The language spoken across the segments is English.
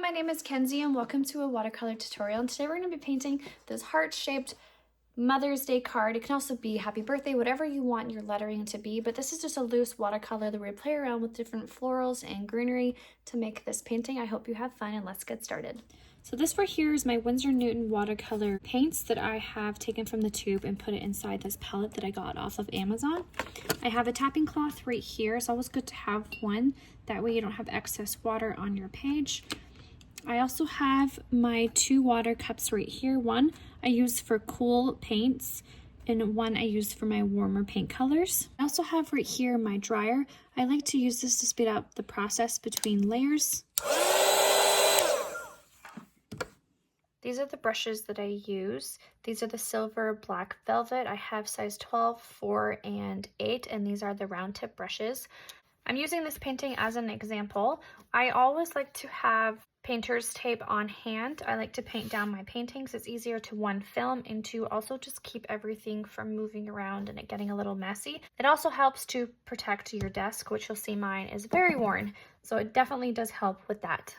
my name is Kenzie and welcome to a watercolor tutorial. And today we're going to be painting this heart-shaped Mother's Day card. It can also be happy birthday, whatever you want your lettering to be, but this is just a loose watercolor that we play around with different florals and greenery to make this painting. I hope you have fun and let's get started. So this right here is my Winsor Newton watercolor paints that I have taken from the tube and put it inside this palette that I got off of Amazon. I have a tapping cloth right here. It's always good to have one. That way you don't have excess water on your page. I also have my two water cups right here. One I use for cool paints and one I use for my warmer paint colors. I also have right here my dryer. I like to use this to speed up the process between layers. These are the brushes that I use. These are the silver black velvet. I have size 12, 4, and 8, and these are the round tip brushes. I'm using this painting as an example. I always like to have painter's tape on hand. I like to paint down my paintings. It's easier to one, film, and to also just keep everything from moving around and it getting a little messy. It also helps to protect your desk, which you'll see mine is very worn. So it definitely does help with that.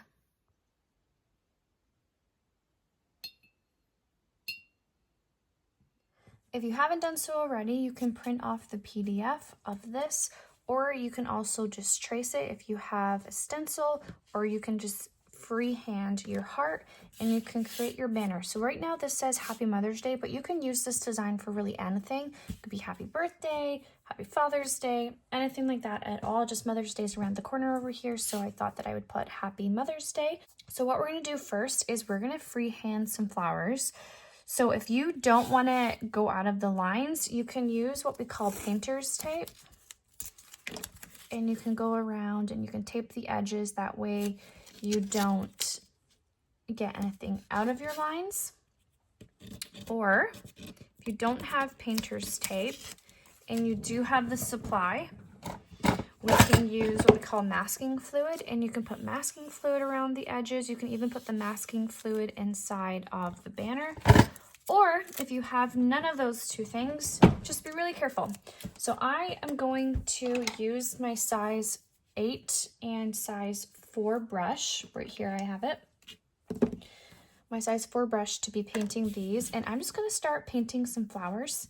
If you haven't done so already, you can print off the PDF of this, or you can also just trace it if you have a stencil, or you can just freehand your heart and you can create your banner. So right now this says Happy Mother's Day, but you can use this design for really anything. It could be Happy Birthday, Happy Father's Day, anything like that at all. Just Mother's Day is around the corner over here, so I thought that I would put Happy Mother's Day. So what we're going to do first is we're going to freehand some flowers. So if you don't want to go out of the lines, you can use what we call painter's tape. And you can go around and you can tape the edges. That way you don't get anything out of your lines. Or if you don't have painter's tape and you do have the supply, we can use what we call masking fluid, and you can put masking fluid around the edges. You can even put the masking fluid inside of the banner. Or if you have none of those two things, just be really careful. So I am going to use my size 8 and size 4 brush. Right here I have it. My size 4 brush to be painting these, and I'm just going to start painting some flowers.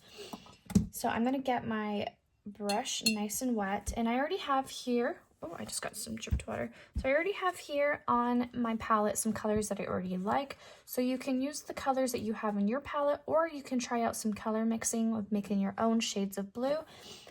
So I'm going to get my brush nice and wet, and I already have here, oh, I just got some dripped water. So I already have here on my palette some colors that I already like. So you can use the colors that you have in your palette, or you can try out some color mixing with making your own shades of blue.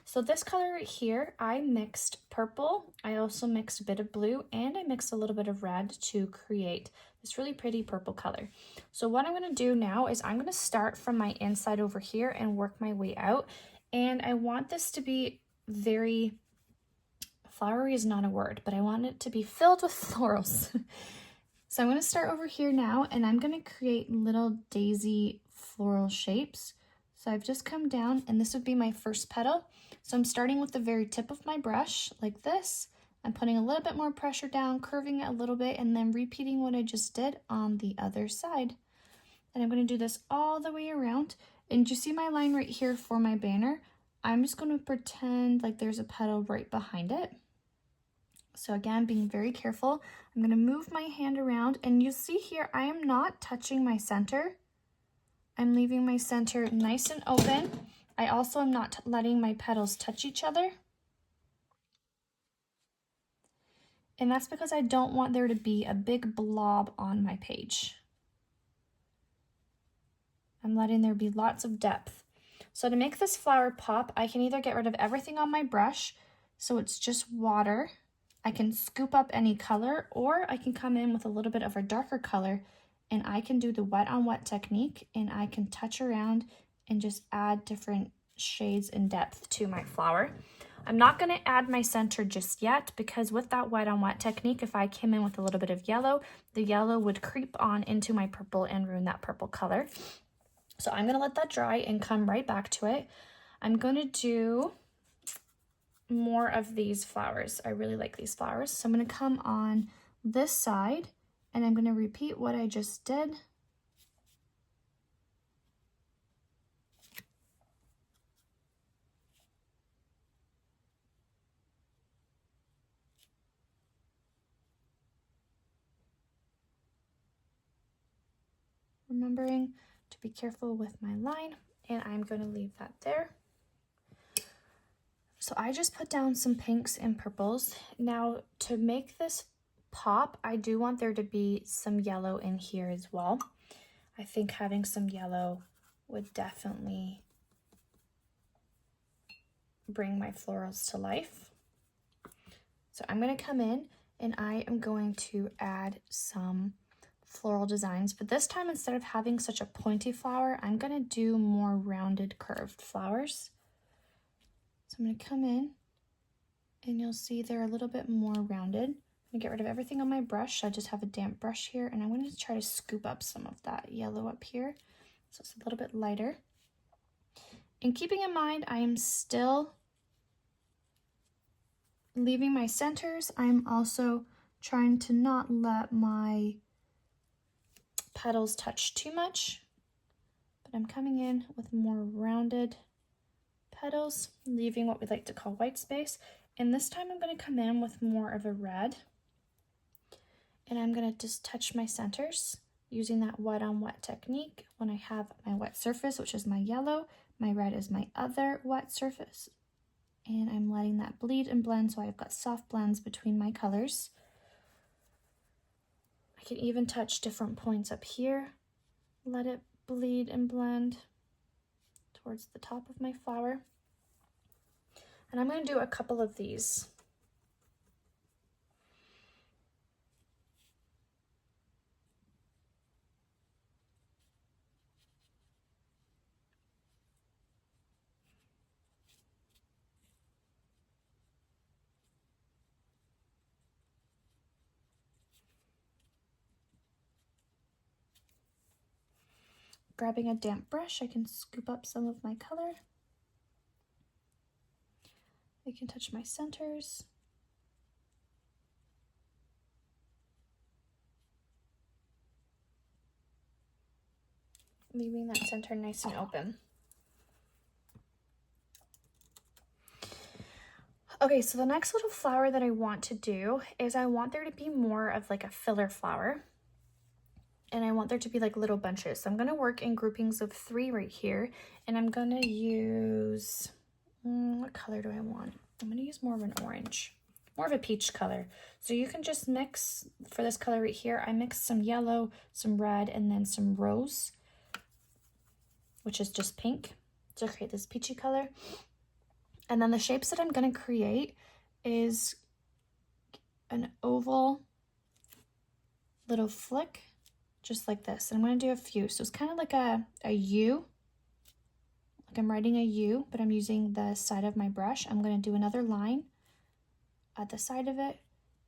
So this color right here, I mixed purple, I also mixed a bit of blue, and I mixed a little bit of red to create this really pretty purple color. So what I'm going to do now is I'm going to start from my inside over here and work my way out. And I want this to be very, flowery is not a word, but I want it to be filled with florals. So I'm going to start over here now, and I'm going to create little daisy floral shapes. So I've just come down, and this would be my first petal. So I'm starting with the very tip of my brush like this. I'm putting a little bit more pressure down, curving it a little bit, and then repeating what I just did on the other side. And I'm going to do this all the way around. And you see my line right here for my banner? I'm just going to pretend like there's a petal right behind it. So again, being very careful, I'm going to move my hand around, and you see here, I am not touching my center. I'm leaving my center nice and open. I also am not letting my petals touch each other. And that's because I don't want there to be a big blob on my page. I'm letting there be lots of depth. So to make this flower pop, I can either get rid of everything on my brush, so it's just water. I can scoop up any color, or I can come in with a little bit of a darker color, and I can do the wet on wet technique, and I can touch around and just add different shades and depth to my flower. I'm not going to add my center just yet, because with that wet on wet technique, if I came in with a little bit of yellow, the yellow would creep on into my purple and ruin that purple color. So I'm going to let that dry and come right back to it. I'm going to do more of these flowers. I really like these flowers. So I'm going to come on this side, and I'm going to repeat what I just did. remembering to be careful with my line, and I'm going to leave that there. So I just put down some pinks and purples. Now to make this pop, I do want there to be some yellow in here as well. I think having some yellow would definitely bring my florals to life. So I'm going to come in and I am going to add some floral designs, but this time instead of having such a pointy flower, I'm going to do more rounded curved flowers. So I'm going to come in and you'll see they're a little bit more rounded. I'm going to get rid of everything on my brush. I just have a damp brush here, and I'm going to try to scoop up some of that yellow up here so it's a little bit lighter. And keeping in mind, I am still leaving my centers. I'm also trying to not let my petals touch too much, but I'm coming in with more rounded petals, leaving what we like to call white space. And this time I'm going to come in with more of a red, and I'm going to just touch my centers using that wet on wet technique. When I have my wet surface, which is my yellow, my red is my other wet surface, and I'm letting that bleed and blend so I've got soft blends between my colors. I can even touch different points up here, let it bleed and blend towards the top of my flower. And I'm going to do a couple of these. Grabbing a damp brush, I can scoop up some of my color. I can touch my centers. Leaving that center nice and open. Okay, so the next little flower that I want to do is I want there to be more of like a filler flower. And I want there to be like little bunches. So I'm going to work in groupings of 3 right here. And I'm going to use, what color do I want? I'm going to use more of an orange, more of a peach color. So you can just mix, for this color right here, I mixed some yellow, some red, and then some rose, which is just pink, to create this peachy color. And then the shapes that I'm going to create is an oval little flick, just like this. And I'm going to do a few. So it's kind of like a U, like I'm writing a U, but I'm using the side of my brush. I'm going to do another line at the side of it,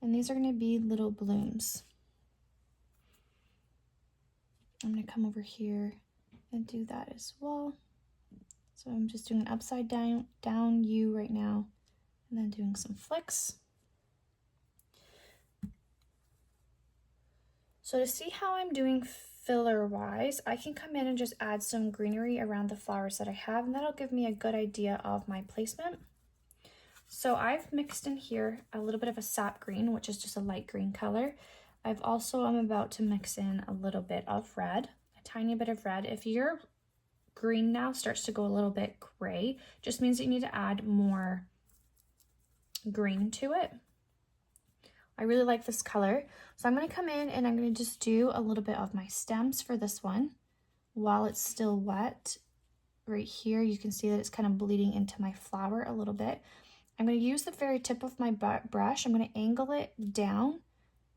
and these are going to be little blooms. I'm going to come over here and do that as well. So I'm just doing an upside down U right now, and then doing some flicks. So to see how I'm doing filler wise, I can come in and just add some greenery around the flowers that I have, and that'll give me a good idea of my placement. So I've mixed in here a little bit of a sap green, which is just a light green color. I'm about to mix in a little bit of red, a tiny bit of red. If your green now starts to go a little bit gray, just means that you need to add more green to it. I really like this color. So I'm going to come in and I'm going to just do a little bit of my stems for this one while it's still wet. Right here, you can see that it's kind of bleeding into my flower a little bit. I'm going to use the very tip of my brush. I'm going to angle it down.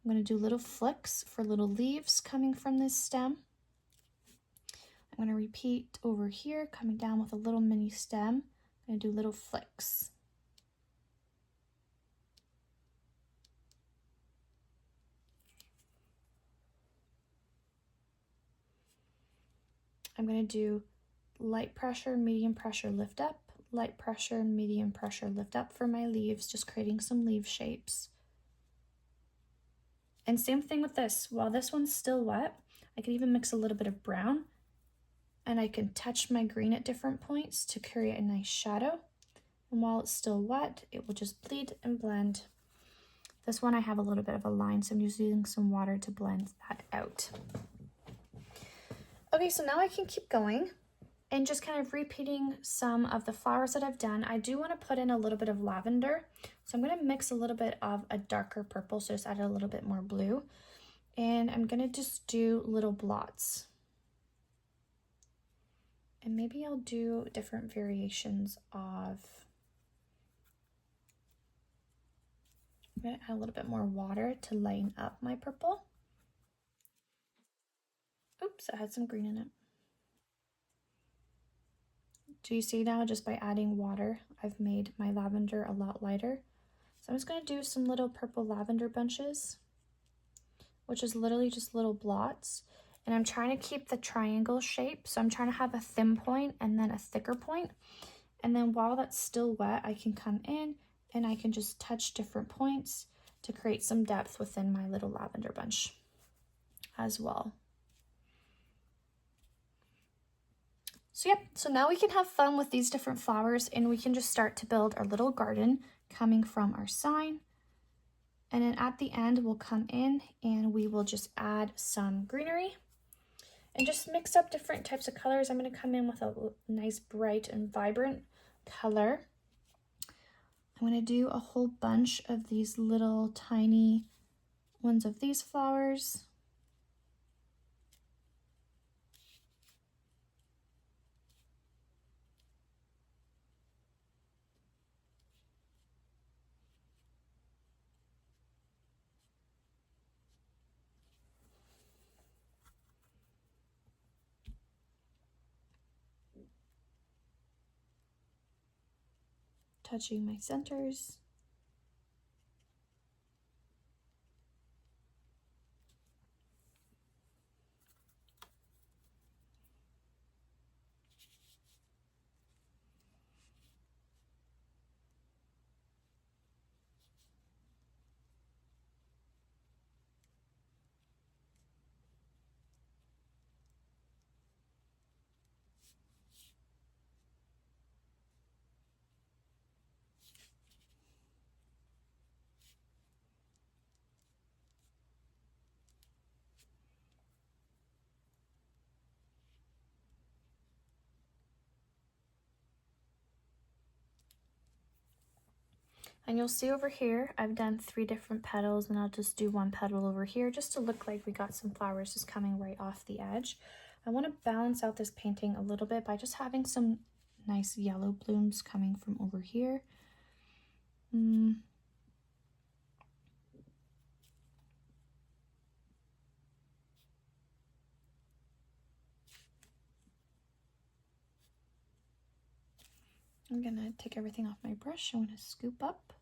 I'm going to do little flicks for little leaves coming from this stem. I'm going to repeat over here, coming down with a little mini stem. I'm going to do little flicks. I'm going to do light pressure, medium pressure, lift up, light pressure, medium pressure, lift up for my leaves, just creating some leaf shapes. And same thing with this. While this one's still wet, I can even mix a little bit of brown, and I can touch my green at different points to create a nice shadow. And while it's still wet, it will just bleed and blend. This one I have a little bit of a line, so I'm just using some water to blend that out. Okay, so now I can keep going and just kind of repeating some of the flowers that I've done. I do want to put in a little bit of lavender. So I'm going to mix a little bit of a darker purple, so just add a little bit more blue. And I'm going to just do little blots. And maybe I'll do different variations of, I'm going to add a little bit more water to lighten up my purple. Oops, I had some green in it. Do you see now, just by adding water, I've made my lavender a lot lighter. So I'm just going to do some little purple lavender bunches, which is literally just little blots. And I'm trying to keep the triangle shape. So I'm trying to have a thin point and then a thicker point. And then while that's still wet, I can come in and I can just touch different points to create some depth within my little lavender bunch as well. So yep, so now we can have fun with these different flowers and we can just start to build our little garden coming from our sign. And then at the end, we'll come in and we will just add some greenery and just mix up different types of colors. I'm going to come in with a nice bright and vibrant color. I'm going to do a whole bunch of these little tiny ones of these flowers. Touching my centers. And you'll see over here, I've done 3 different petals, and I'll just do 1 petal over here just to look like we got some flowers just coming right off the edge. I want to balance out this painting a little bit by just having some nice yellow blooms coming from over here. I'm gonna take everything off my brush. I want to scoop up.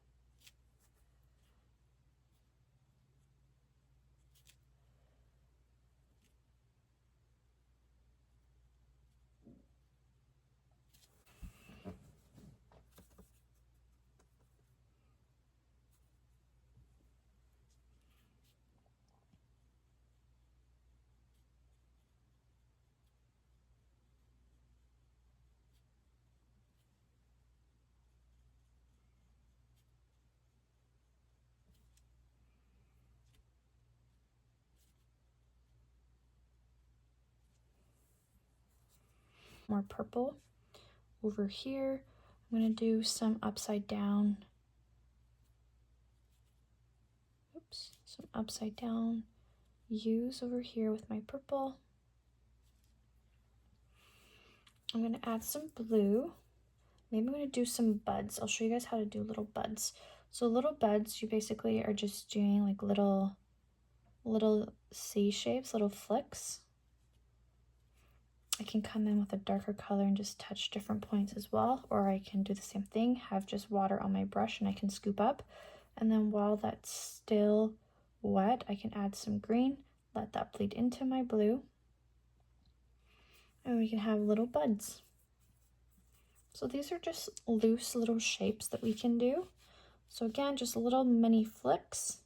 More purple over here. I'm going to do some upside down, some upside down U's over here with my purple. I'm going to add some blue. Maybe I'm going to do some buds. I'll show you guys how to do little buds. So little buds, you basically are just doing like little C shapes, little flicks. I can come in with a darker color and just touch different points as well, or I can do the same thing, have just water on my brush and I can scoop up. And then while that's still wet, I can add some green, let that bleed into my blue, and we can have little buds. So these are just loose little shapes that we can do. So again, just little mini flicks.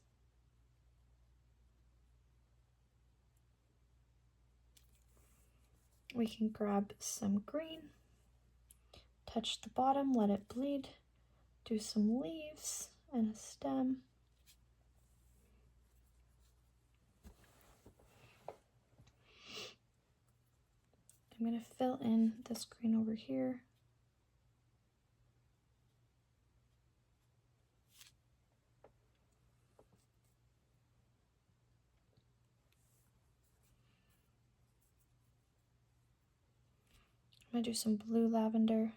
We can grab some green, touch the bottom, let it bleed, do some leaves and a stem. I'm going to fill in this green over here. I'm going to do some blue lavender.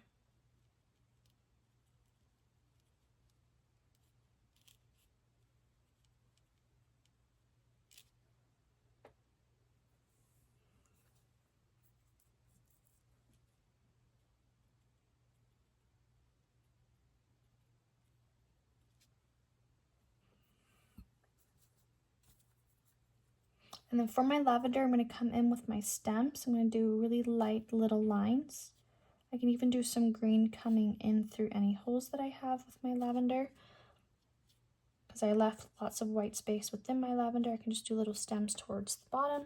And then for my lavender, I'm going to come in with my stems. I'm going to do really light little lines. I can even do some green coming in through any holes that I have with my lavender. Because I left lots of white space within my lavender, I can just do little stems towards the bottom.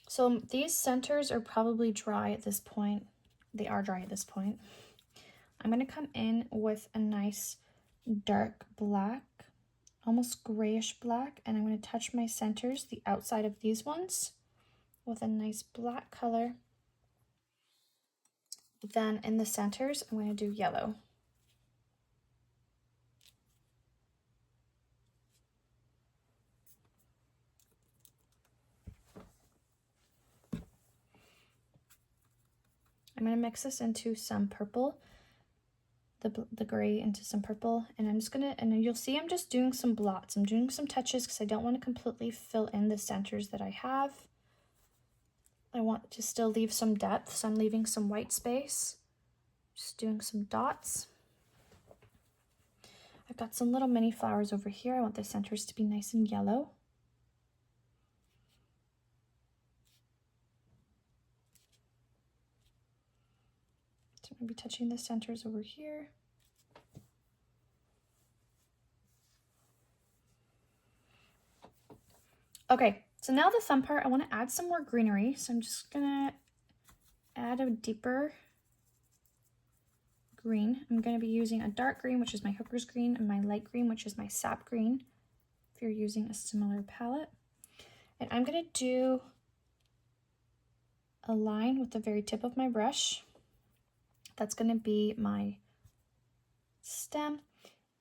So these centers are probably dry at this point. They are dry at this point. I'm going to come in with a nice dark black, almost grayish black, and I'm going to touch my centers, the outside of these ones, with a nice black color. Then in the centers, I'm going to do yellow. I'm going to mix this into some purple, the gray into some purple, and I'm just going to, and you'll see I'm just doing some blots. I'm doing some touches because I don't want to completely fill in the centers that I have. I want to still leave some depth, so I'm leaving some white space. Just doing some dots. I've got some little mini flowers over here. I want the centers to be nice and yellow. So I'm going to be touching the centers over here. Okay, so now the fun part, I want to add some more greenery. So I'm just going to add a deeper green. I'm going to be using a dark green, which is my hooker's green, and my light green, which is my sap green, if you're using a similar palette. And I'm going to do a line with the very tip of my brush. That's going to be my stem.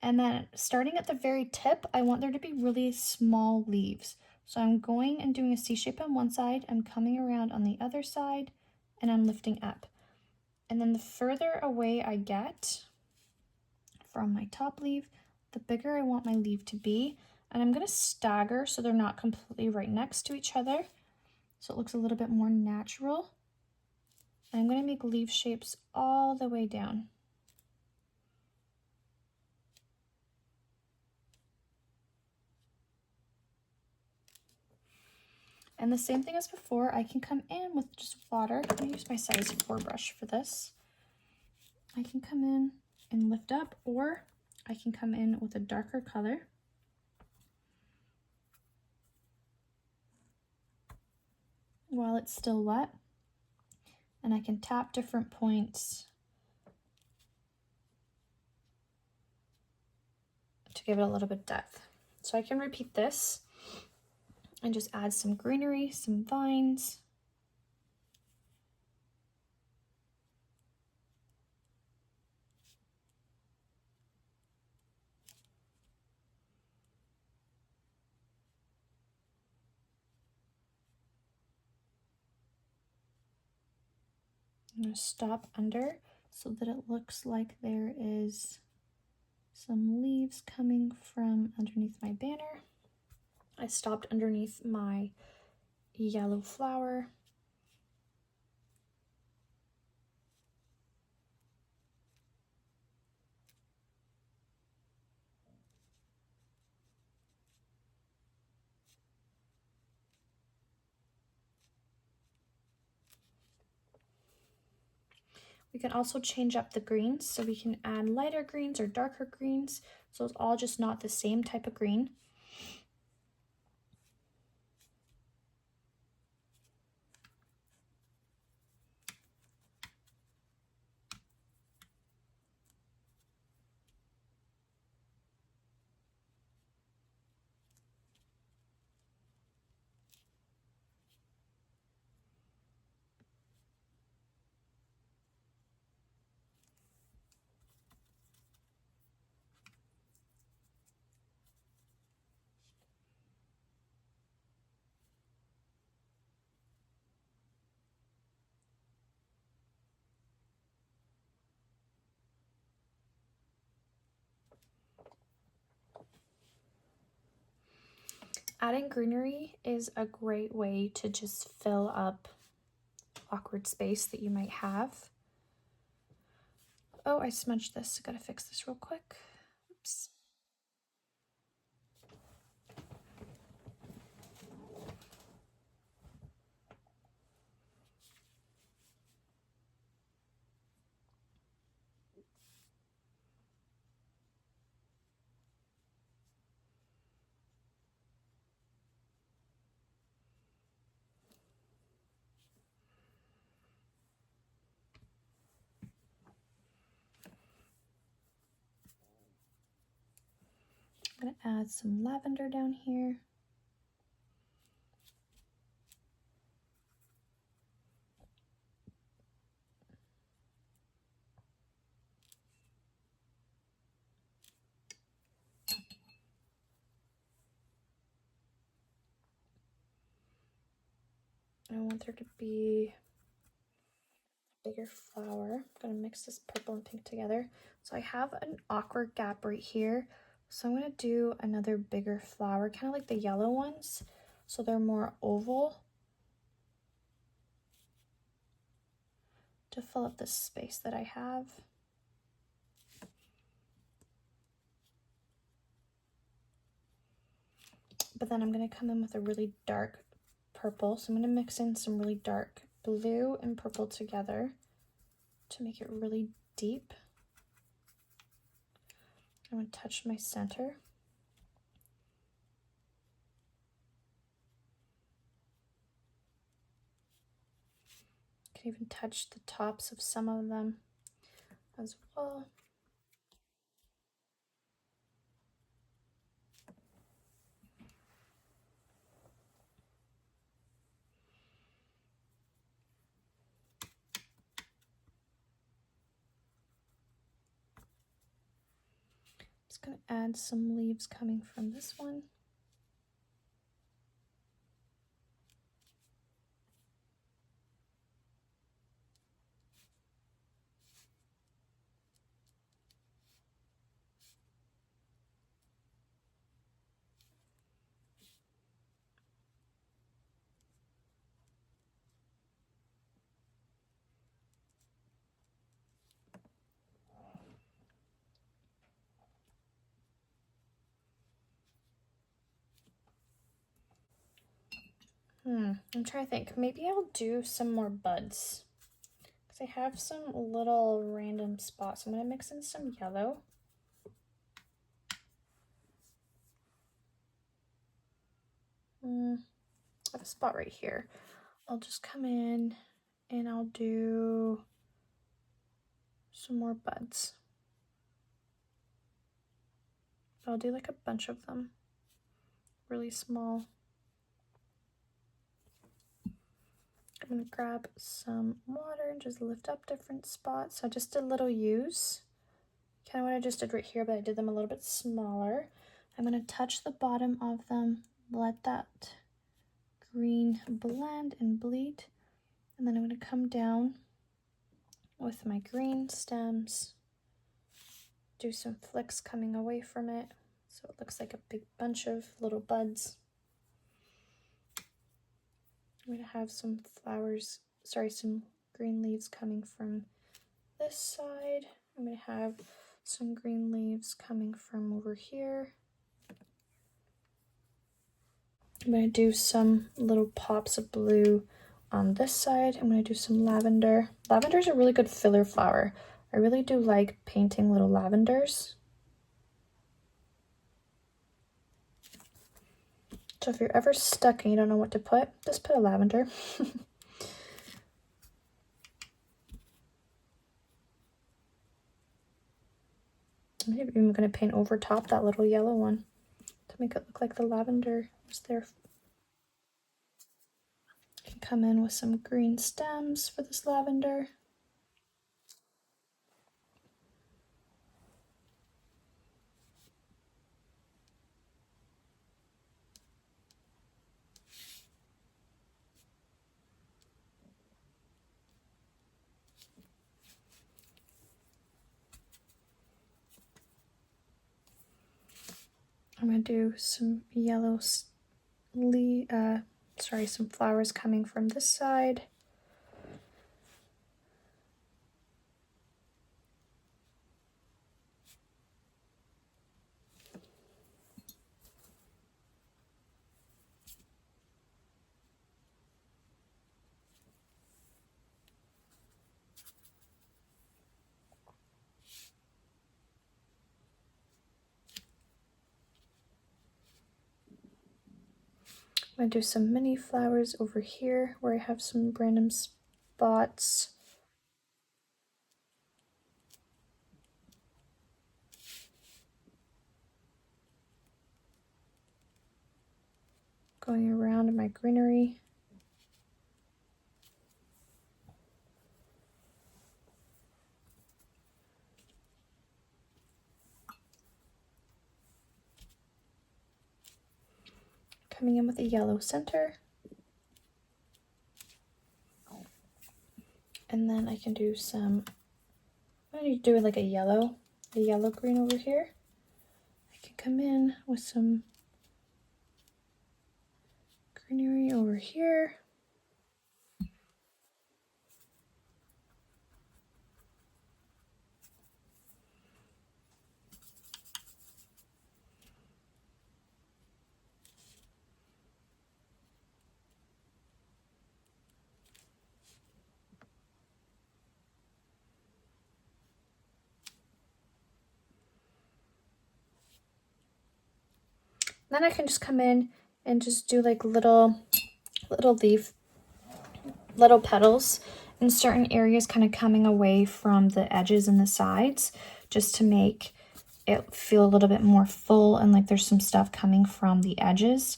And then starting at the very tip, I want there to be really small leaves. So I'm going and doing a C shape on one side, I'm coming around on the other side, and I'm lifting up. And then the further away I get from my top leaf, the bigger I want my leaf to be. And I'm going to stagger so they're not completely right next to each other, so it looks a little bit more natural. And I'm going to make leaf shapes all the way down. And the same thing as before, I can come in with just water. I'm going to use my size 4 brush for this. I can come in and lift up, or I can come in with a darker color. While it's still wet. And I can tap different points to give it a little bit of depth. So I can repeat this and just add some greenery, some vines. I'm going to stop under so that it looks like there is some leaves coming from underneath my banner. I stopped underneath my yellow flower. We can also change up the greens, so we can add lighter greens or darker greens, so it's all just not the same type of green. Adding greenery is a great way to just fill up awkward space that you might have. Oh, I smudged this. Gotta fix this real quick. Oops. I'm gonna add some lavender down here. I want there to be a bigger flower. I'm gonna mix this purple and pink together. So I have an awkward gap right here. So I'm gonna do another bigger flower, kind of like the yellow ones. So they're more oval to fill up the space that I have. But then I'm gonna come in with a really dark purple. So I'm gonna mix in some really dark blue and purple together to make it really deep. I'm gonna touch my center. You can even touch the tops of some of them as well. Just gonna add some leaves coming from this one. I'm trying to think. Maybe I'll do some more buds because I have some little random spots. I'm gonna mix in some yellow. I have a spot right here. I'll just come in and I'll do some more buds. I'll do like a bunch of them, really small. I'm gonna grab some water and just lift up different spots. So I just did little U's, kind of what I just did right here, but I did them a little bit smaller. I'm gonna touch the bottom of them, let that green blend and bleed, and then I'm gonna come down with my green stems, do some flicks coming away from it, so it looks like a big bunch of little buds. I'm gonna have some flowers, some green leaves coming from this side. I'm gonna have some green leaves coming from over here. I'm gonna do some little pops of blue on this side. I'm gonna do some lavender. Lavender is a really good filler flower. I really do like painting little lavenders. So if you're ever stuck and you don't know what to put, just put a lavender. I'm even going to paint over top that little yellow one to make it look like the lavender was there. You can come in with some green stems for this lavender. I'm going to do some yellow some flowers coming from this side. I'm going to do some mini flowers over here where I have some random spots. Going around in my greenery. Coming in with a yellow center. And then I can do some, I'm going to do like a yellow green over here. I can come in with some greenery over here. Then I can just come in and just do like little petals in certain areas, kind of coming away from the edges and the sides, just to make it feel a little bit more full and like there's some stuff coming from the edges.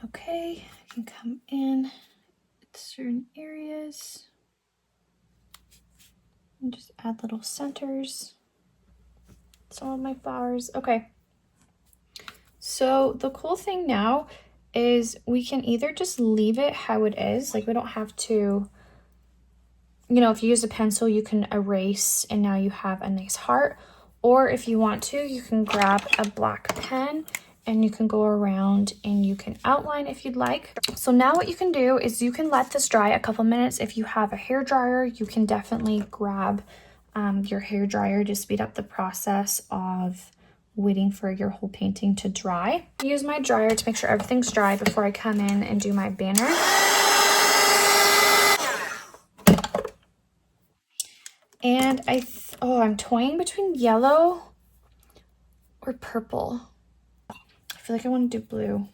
Okay, I can come in at certain areas and just add little centers. Some of my flowers. Okay. So the cool thing now is we can either just leave it how it is. Like we don't have to, you know, if you use a pencil, you can erase and now you have a nice heart. Or if you want to, you can grab a black pen and you can go around and you can outline if you'd like. So now what you can do is you can let this dry a couple minutes. If you have a hair dryer, you can definitely grab your hair dryer to speed up the process of waiting for your whole painting to dry. I use my dryer to make sure everything's dry before I come in and do my banner. And I'm toying between yellow or purple. I feel like I want to do blue.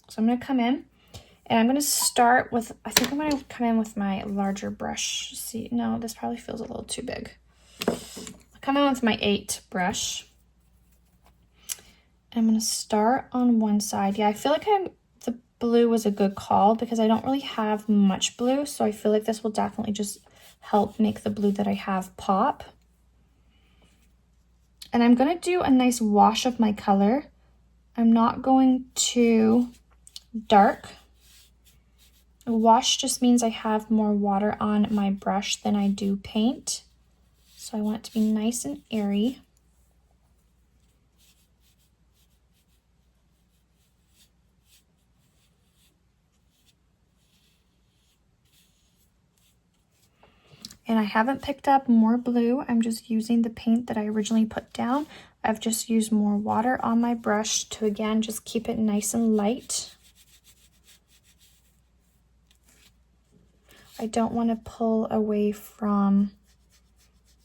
So I'm going to come in and I'm going to start with, I think I'm going to come in with my larger brush. See, no, this probably feels a little too big. I'll come in with my 8 brush. I'm going to start on one side. Yeah, I feel like the blue was a good call because I don't really have much blue. So I feel like this will definitely just help make the blue that I have pop. And I'm going to do a nice wash of my color. I'm not going too dark. A wash just means I have more water on my brush than I do paint. So I want it to be nice and airy. And I haven't picked up more blue. I'm just using the paint that I originally put down. I've just used more water on my brush to, again, just keep it nice and light. I don't want to pull away from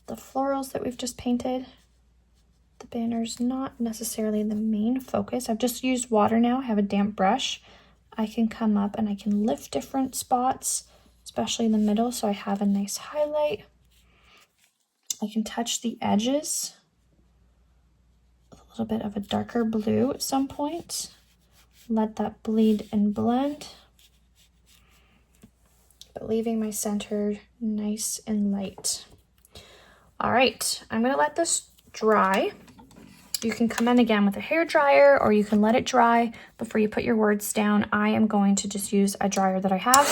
the florals that we've just painted. The banner's not necessarily the main focus. I've just used water now. I have a damp brush. I can come up and I can lift different spots, especially in the middle, so I have a nice highlight. I can touch the edges with a little bit of a darker blue at some point. Let that bleed and blend, but leaving my center nice and light. All right, I'm gonna let this dry. You can come in again with a hair dryer, or you can let it dry before you put your words down. I am going to just use a dryer that I have.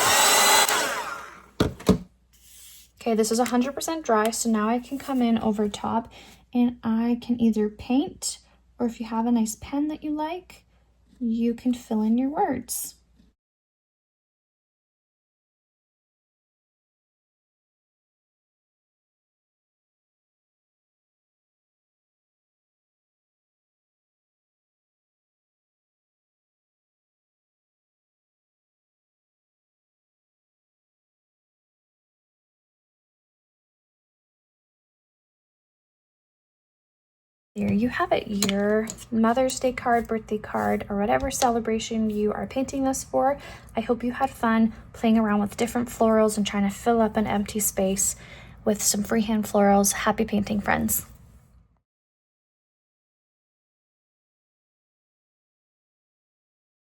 Okay, this is 100% dry, so now I can come in over top and I can either paint, or if you have a nice pen that you like, you can fill in your words. There you have it, your Mother's Day card, birthday card, or whatever celebration you are painting this for. I hope you had fun playing around with different florals and trying to fill up an empty space with some freehand florals. Happy painting, friends.